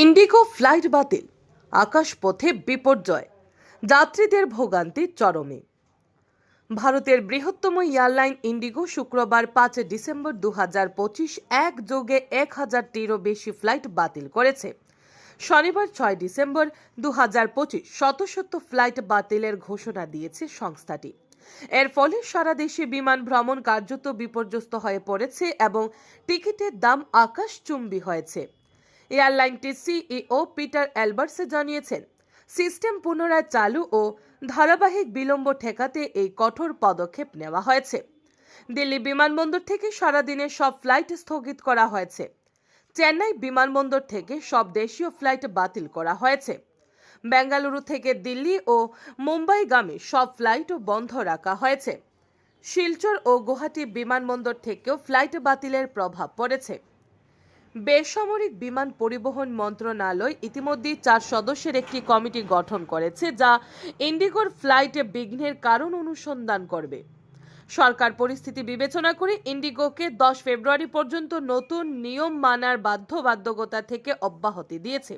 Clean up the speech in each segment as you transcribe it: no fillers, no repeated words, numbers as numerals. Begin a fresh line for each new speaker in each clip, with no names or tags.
Indigo flight বাতিল, আকাশপথে বিপর্যয়, যাত্রীদের ভোগান্তি চরমে। ভারতের বৃহত্তম এয়ারলাইন ইন্ডিগো শুক্রবার 5 ডিসেম্বর 2025 একযোগে 1000টিরও বেশি ফ্লাইট বাতিল করেছে। শনিবার 6 ডিসেম্বর 2025 শত শত ফ্লাইট বাতিলের ঘোষণা দিয়েছে সংস্থাটি। এর ফলে সারা দেশে বিমান ভ্রমণ কার্যত বিপর্যস্ত হয়ে পড়েছে এবং টিকিটের দাম আকাশচুম্বী হয়েছে। এয়ারলাইনটির সিইও পিটার অ্যালবার্টস জানিয়েছেন, সিস্টেম পুনরায় চালু ও ধারাবাহিক বিলম্ব ঠেকাতে এই কঠোর পদক্ষেপ নেওয়া হয়েছে। দিল্লি বিমানবন্দর থেকে সারাদিনের সব ফ্লাইট স্থগিত করা হয়েছে। চেন্নাই বিমানবন্দর থেকে সব দেশীয় ফ্লাইট বাতিল করা হয়েছে। বেঙ্গালুরু থেকে দিল্লি ও মুম্বাইগামী সব ফ্লাইটও বন্ধ রাখা হয়েছে। শিলচর ও গুয়াহাটি বিমানবন্দর থেকেও ফ্লাইট বাতিলের প্রভাব পড়েছে। বেসামরিক বিমান পরিবহন মন্ত্রণালয় ইতিমধ্যে 4 সদস্যের একটি কমিটি গঠন করেছে, যা ইন্ডিগোর ফ্লাইটে বিঘ্নের কারণ অনুসন্ধান করবে। সরকার পরিস্থিতি বিবেচনা করে ইন্ডিগোকে 10 ফেব্রুয়ারি পর্যন্ত নতুন নিয়ম মানার বাধ্যবাধকতা থেকে অব্যাহতি দিয়েছে।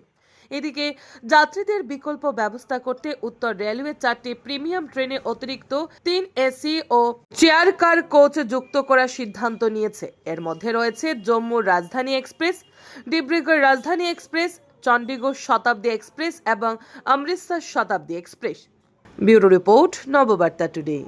এদিকে যাত্রীদের বিকল্প ব্যবস্থা করতে উত্তর রেলওয়ে 4টি প্রিমিয়াম ট্রেনে অতিরিক্ত 3 এসি ও চেয়ার কার কোচ যুক্ত করার সিদ্ধান্ত নিয়েছে। এর মধ্যে রয়েছে জম্মুর রাজধানী এক্সপ্রেস, ডিব্রুগড় রাজধানী এক্সপ্রেস, চণ্ডীগড় শতাব্দী এক্সপ্রেস এবং অমৃতসর শতাব্দী express. Bureau report, Nababarta today.